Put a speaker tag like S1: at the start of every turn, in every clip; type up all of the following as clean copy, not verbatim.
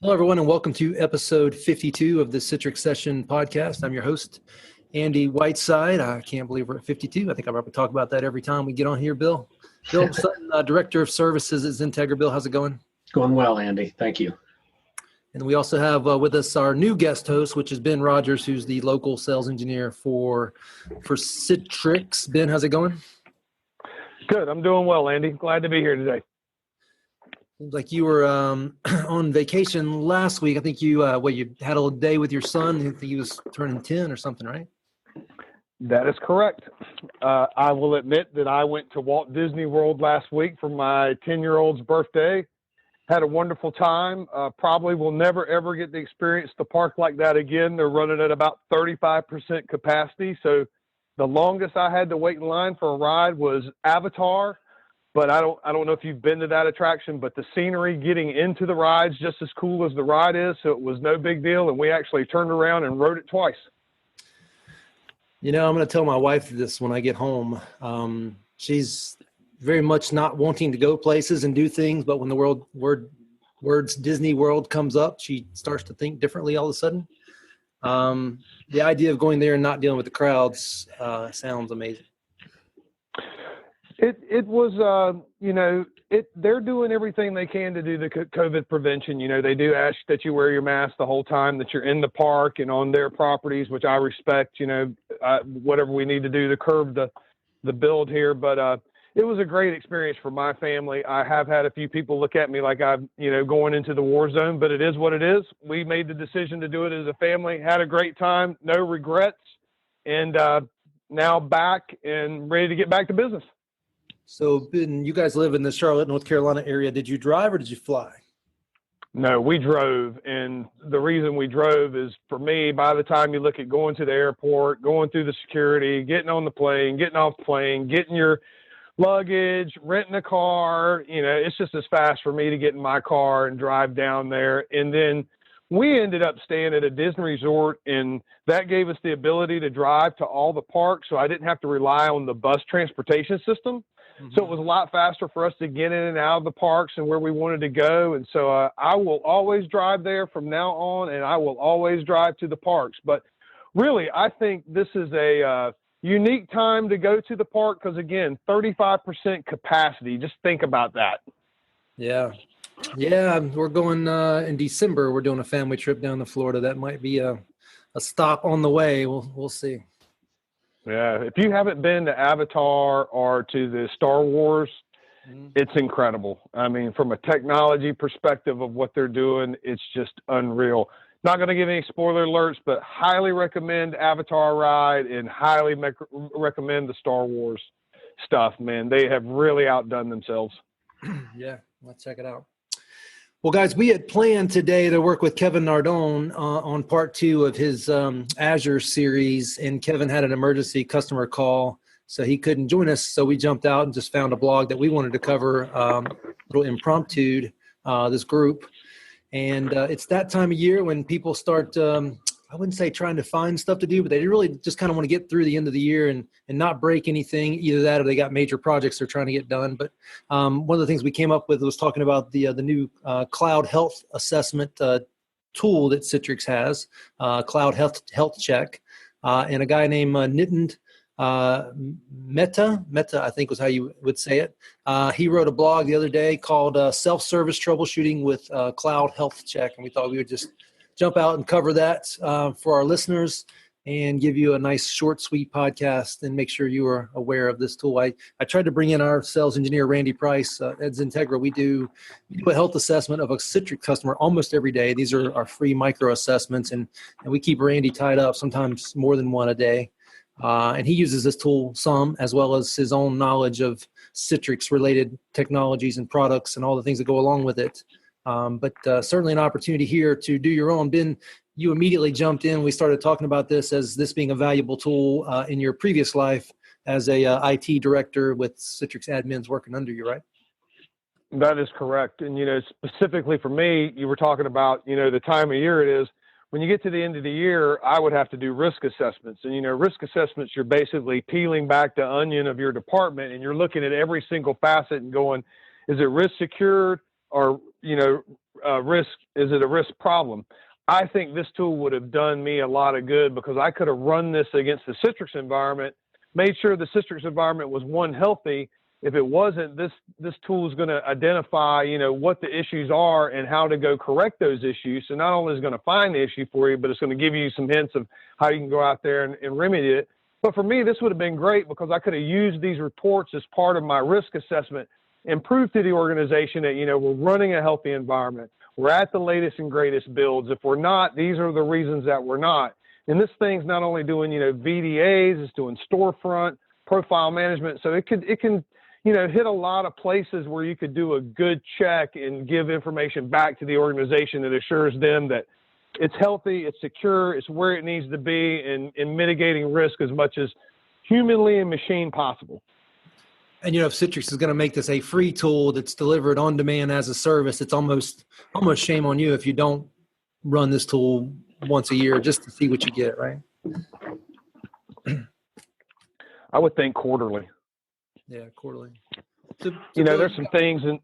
S1: Hello, everyone, and welcome to episode 52 of the Citrix Session podcast. I'm your host, Andy Whiteside. I can't believe we're at 52. I think I probably talk about that every time we get on here, Bill. Bill Sutton, Director of Services at XenTegra. Bill, how's it going?
S2: Going well, Andy. Thank you.
S1: And we also have with us our new guest host, which is Ben Rogers, who's the local sales engineer for Citrix. Ben, how's it going?
S3: Good. I'm doing well, Andy. Glad to be here today.
S1: Seems like you were on vacation last week. I think you had a day with your son. I think he was turning 10 or something, right?
S3: That is correct. I will admit that I went to Walt Disney World last week for my 10-year-old's birthday. Had a wonderful time. Probably will never, ever get to experience the park like that again. They're running at about 35% capacity. So the longest I had to wait in line for a ride was Avatar. But I don't know if you've been to that attraction, but the scenery getting into the ride's just as cool as the ride is. So it was no big deal. And we actually turned around and rode it twice.
S1: You know, I'm going to tell my wife this when I get home. She's very much not wanting to go places and do things. But when the words Disney World comes up, she starts to think differently all of a sudden. The idea of going there and not dealing with the crowds sounds amazing.
S3: It was, they're doing everything they can to do the COVID prevention. You know, they do ask that you wear your mask the whole time that you're in the park and on their properties, which I respect, whatever we need to do to curb the build here. But it was a great experience for my family. I have had a few people look at me like I'm, going into the war zone, but it is what it is. We made the decision to do it as a family, had a great time, no regrets, and now back and ready to get back to business.
S1: So, Ben, you guys live in the Charlotte, North Carolina area. Did you drive or did you fly?
S3: No, we drove. And the reason we drove is, for me, by the time you look at going to the airport, going through the security, getting on the plane, getting off the plane, getting your luggage, renting a car, it's just as fast for me to get in my car and drive down there. And then we ended up staying at a Disney resort, and that gave us the ability to drive to all the parks. So I didn't have to rely on the bus transportation system. So it was a lot faster for us to get in and out of the parks and where we wanted to go. And so I will always drive there from now on, and I will always drive to the parks. But really, I think this is a unique time to go to the park because, again, 35% capacity. Just think about that.
S1: Yeah, we're going in December. We're doing a family trip down to Florida. That might be a stop on the way. We'll see.
S3: Yeah, if you haven't been to Avatar or to the Star Wars, it's incredible. I mean, from a technology perspective of what they're doing, it's just unreal. Not going to give any spoiler alerts, but highly recommend Avatar ride and highly recommend the Star Wars stuff, man. They have really outdone themselves.
S1: Yeah, let's check it out. Well, guys, we had planned today to work with Kevin Nardone on part 2 of his Azure series, and Kevin had an emergency customer call, so he couldn't join us. So we jumped out and just found a blog that we wanted to cover, a little impromptu, this group. And it's that time of year when people start, I wouldn't say trying to find stuff to do, but they really just kind of want to get through the end of the year and not break anything, either that or they got major projects they're trying to get done. But one of the things we came up with was talking about the new cloud health assessment tool that Citrix has, Cloud Health Check. And a guy named Nitin Mehta, I think was how you would say it. He wrote a blog the other day called Self-Service Troubleshooting with Cloud Health Check. And we thought we would just jump out and cover that for our listeners and give you a nice short, sweet podcast and make sure you are aware of this tool. I tried to bring in our sales engineer, Randy Price at XenTegra. We do a health assessment of a Citrix customer almost every day. These are our free micro assessments, and we keep Randy tied up, sometimes more than one a day. And he uses this tool some, as well as his own knowledge of Citrix-related technologies and products and all the things that go along with it. But certainly an opportunity here to do your own. Ben, you immediately jumped in. We started talking about this as this being a valuable tool in your previous life as a IT director with Citrix admins working under you, right?
S3: That is correct. And, specifically for me, you were talking about, the time of year it is. When you get to the end of the year, I would have to do risk assessments. And, risk assessments, you're basically peeling back the onion of your department, and you're looking at every single facet and going, is it risk secured? Or risk Is it a risk problem? I think this tool would have done me a lot of good because I could have run this against the Citrix environment, made sure the Citrix environment was healthy. If it wasn't, this tool is going to identify, what the issues are and how to go correct those issues. So not only is it going to find the issue for you, but it's going to give you some hints of how you can go out there and remedy it. But for me, this would have been great because I could have used these reports as part of my risk assessment and prove to the organization that, we're running a healthy environment. We're at the latest and greatest builds. If we're not, these are the reasons that we're not. And this thing's not only doing, VDAs, it's doing storefront, profile management. So it can, hit a lot of places where you could do a good check and give information back to the organization that assures them that it's healthy, it's secure, it's where it needs to be, and mitigating risk as much as humanly and machine possible.
S1: And if Citrix is going to make this a free tool that's delivered on demand as a service, it's almost shame on you if you don't run this tool once a year just to see what you get, right?
S3: I would think quarterly.
S1: Yeah, quarterly.
S3: There's some things in.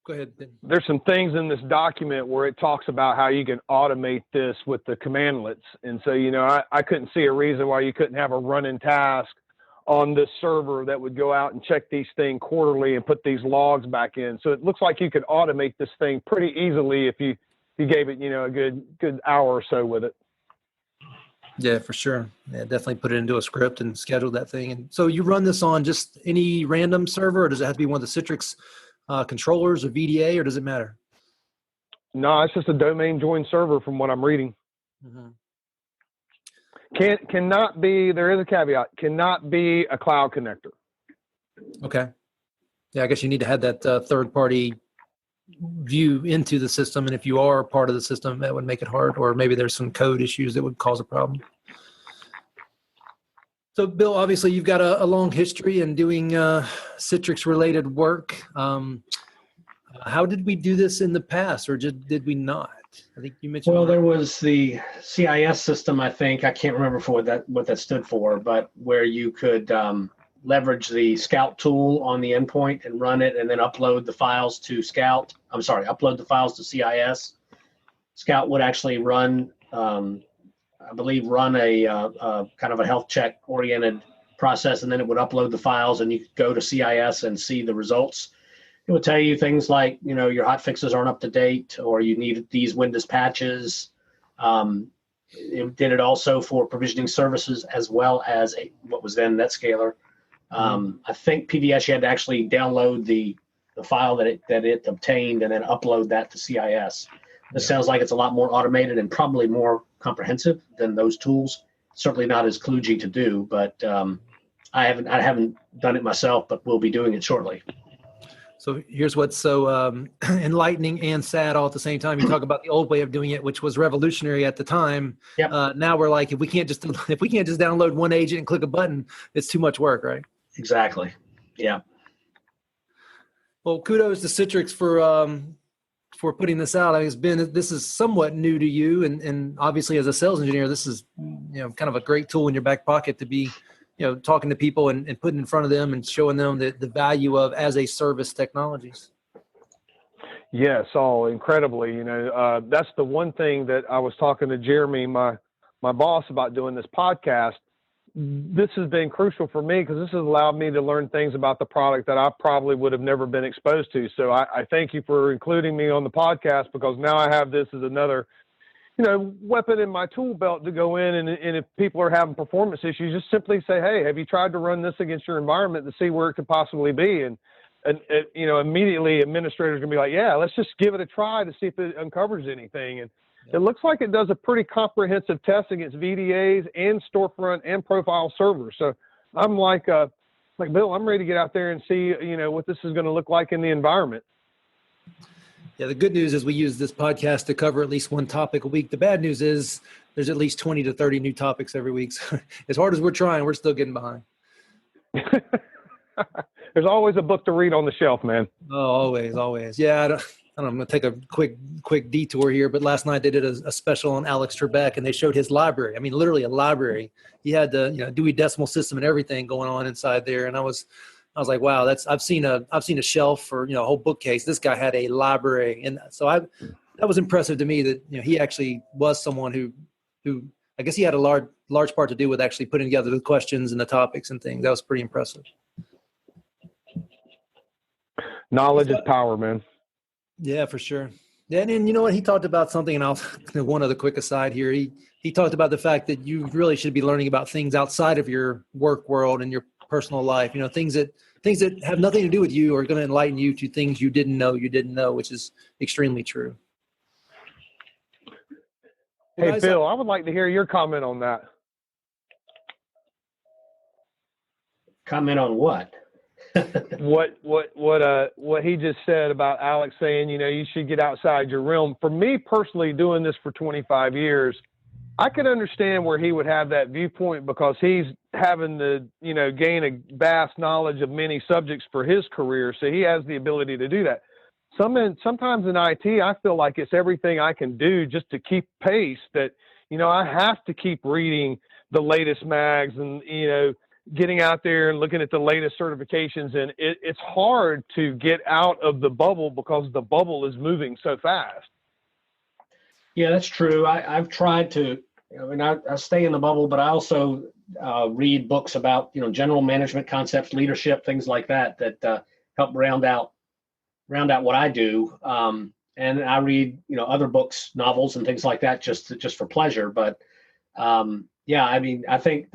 S1: Go ahead, Ben.
S3: There's some things in this document where it talks about how you can automate this with the commandlets. And so, I couldn't see a reason why you couldn't have a running task on this server that would go out and check these things quarterly and put these logs back in. So it looks like you could automate this thing pretty easily if you gave it, a good hour or so with it.
S1: Yeah, for sure. Yeah, definitely put it into a script and schedule that thing. And so you run this on just any random server, or does it have to be one of the Citrix controllers or VDA, or does it matter?
S3: No, it's just a domain joined server from what I'm reading.
S1: Mm-hmm.
S3: Cannot be, there is a caveat, cannot be a cloud connector.
S1: Okay. Yeah, I guess you need to have that third-party view into the system, and if you are part of the system, that would make it hard, or maybe there's some code issues that would cause a problem. So, Bill, obviously you've got a long history in doing Citrix-related work. How did we do this in the past, or did we not? I think you mentioned.
S2: Well, there was the CIS system, I think. I can't remember what that stood for, but where you could leverage the Scout tool on the endpoint and run it, and then upload the files to upload the files to CIS. Scout would actually run, I believe, a kind of a health check oriented process, and then it would upload the files, and you could go to CIS and see the results. It would tell you things like, your hot fixes aren't up to date, or you need these Windows patches. It did it also for provisioning services as well as what was then NetScaler. I think PVS, you had to actually download the file that it obtained and then upload that to CIS. This sounds like it's a lot more automated and probably more comprehensive than those tools. Certainly not as kludgy to do, but I haven't done it myself, but we'll be doing it shortly.
S1: So here's what's so enlightening and sad all at the same time. You talk about the old way of doing it, which was revolutionary at the time.
S2: Yep.
S1: Now we're like, if we can't just download one agent and click a button, it's too much work, right?
S2: Exactly. Yeah.
S1: Well, kudos to Citrix for putting this out. I mean, this is somewhat new to you, and obviously as a sales engineer, this is kind of a great tool in your back pocket to be talking to people and putting in front of them and showing them the value of as a service technologies.
S3: Yes, incredibly. That's the one thing that I was talking to Jeremy, my boss, about doing this podcast. This has been crucial for me because this has allowed me to learn things about the product that I probably would have never been exposed to. So I thank you for including me on the podcast, because now I have this as another weapon in my tool belt to go in, and if people are having performance issues, just simply say, hey, have you tried to run this against your environment to see where it could possibly be? And immediately administrators are going to be like, yeah, let's just give it a try to see if it uncovers anything. And it looks like it does a pretty comprehensive test against VDAs and storefront and profile servers. So I'm like Bill, I'm ready to get out there and see, what this is going to look like in the environment.
S1: Yeah, the good news is we use this podcast to cover at least one topic a week. The bad news is there's at least 20 to 30 new topics every week. So as hard as we're trying, we're still getting behind.
S3: There's always a book to read on the shelf, man.
S1: Oh, always. Yeah, I don't know, I'm going to take a quick detour here, but last night they did a special on Alex Trebek, and they showed his library. I mean, literally a library. He had the Dewey Decimal System and everything going on inside there, and I was like, wow, I've seen a shelf or a whole bookcase. This guy had a library, and so that was impressive to me that, he actually was someone who I guess he had a large part to do with actually putting together the questions and the topics and things. That was pretty impressive.
S3: Knowledge is power, man.
S1: Yeah, for sure. Yeah, and you know what? He talked about something, and I'll one other quick aside here. He talked about the fact that you really should be learning about things outside of your work world and your personal life. Things that have nothing to do with you are going to enlighten you to things you didn't know, which is extremely true.
S3: Hey,
S1: guys,
S3: Bill, I would like to hear your comment on that.
S2: Comment on what?
S3: What he just said about Alex saying, you should get outside your realm. For me personally, doing this for 25 years, I could understand where he would have that viewpoint because he's having to, gain a vast knowledge of many subjects for his career. So he has the ability to do that. Sometimes in IT, I feel like it's everything I can do just to keep pace that, I have to keep reading the latest mags and, getting out there and looking at the latest certifications. And it's hard to get out of the bubble because the bubble is moving so fast.
S2: Yeah, that's true. I've tried to, I stay in the bubble, but I also read books about, general management concepts, leadership, things like that help round out what I do. And I read, other books, novels and things like that, just for pleasure. But I think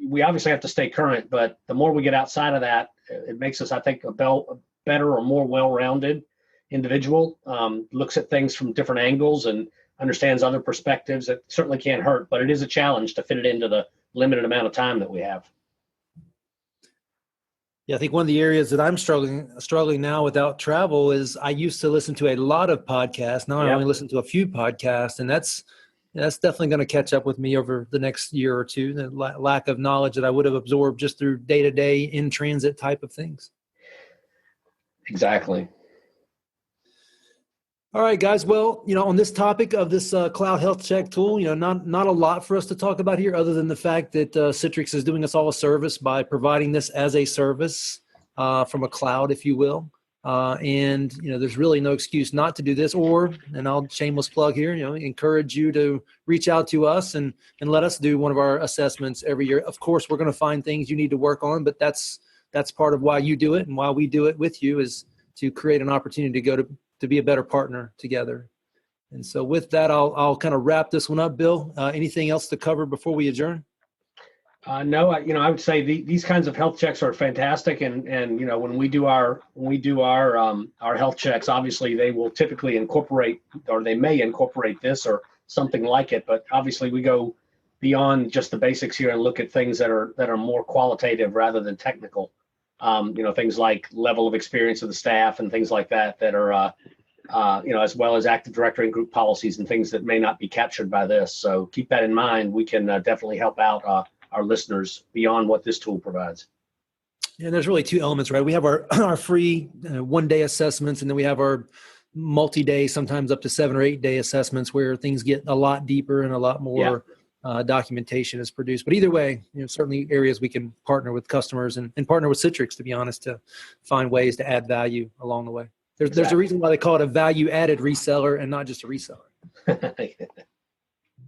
S2: we obviously have to stay current, but the more we get outside of that, it makes us, I think, a better or more well-rounded individual, looks at things from different angles and understands other perspectives. It certainly can't hurt, but it is a challenge to fit it into the limited amount of time that we have.
S1: Yeah, I think one of the areas that I'm struggling now without travel is I used to listen to a lot of podcasts. Now I only listen to a few podcasts, and that's definitely going to catch up with me over the next year or two. The lack of knowledge that I would have absorbed just through day-to-day in transit type of things.
S2: Exactly.
S1: All right, guys. Well, on this topic of this cloud health check tool, not a lot for us to talk about here other than the fact that Citrix is doing us all a service by providing this as a service from a cloud, if you will. And there's really no excuse not to do this, and I'll shameless plug here, encourage you to reach out to us and let us do one of our assessments every year. Of course, we're going to find things you need to work on, but that's part of why you do it and why we do it with you is to create an opportunity to be a better partner together. And so with that, I'll kind of wrap this one up. Bill, anything else to cover before we adjourn?
S2: No, I would say these kinds of health checks are fantastic, and when we do our health checks, obviously they will typically incorporate, or they may incorporate this or something like it, but obviously we go beyond just the basics here and look at things that are more qualitative rather than technical. Things like level of experience of the staff and things like that are as well as Active Directory and group policies and things that may not be captured by this. So keep that in mind. We can definitely help out our listeners beyond what this tool provides.
S1: And there's really two elements, right? We have our free one-day assessments, and then we have our multi-day, sometimes up to 7 or 8 day assessments where things get a lot deeper and a lot more documentation is produced. But either way, certainly areas we can partner with customers and partner with Citrix, to be honest, to find ways to add value along the way. There's a reason why they call it a value-added reseller and not just a reseller.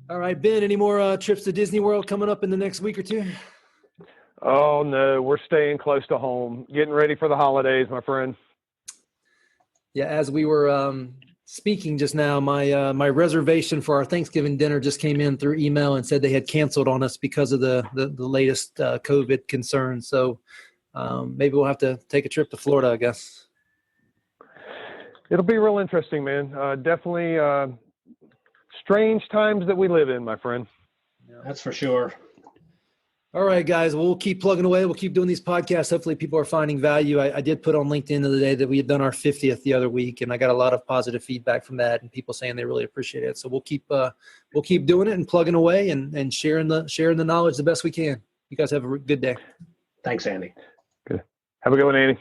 S1: All right, Ben, any more trips to Disney World coming up in the next week or two?
S3: Oh, no, we're staying close to home, getting ready for the holidays, my friend.
S1: Yeah, as we were speaking just now, my reservation for our Thanksgiving dinner just came in through email and said they had canceled on us because of the latest COVID concerns. So maybe we'll have to take a trip to Florida, I guess.
S3: It'll be real interesting, man. Definitely strange times that we live in, my friend.
S2: That's for sure.
S1: All right, guys, we'll keep plugging away. We'll keep doing these podcasts. Hopefully people are finding value. I did put on LinkedIn the other day that we had done our 50th the other week, and I got a lot of positive feedback from that and people saying they really appreciate it. So we'll keep doing it and plugging away and sharing the knowledge the best we can. You guys have a good day.
S2: Thanks, Andy.
S3: Good. Have a good one, Andy.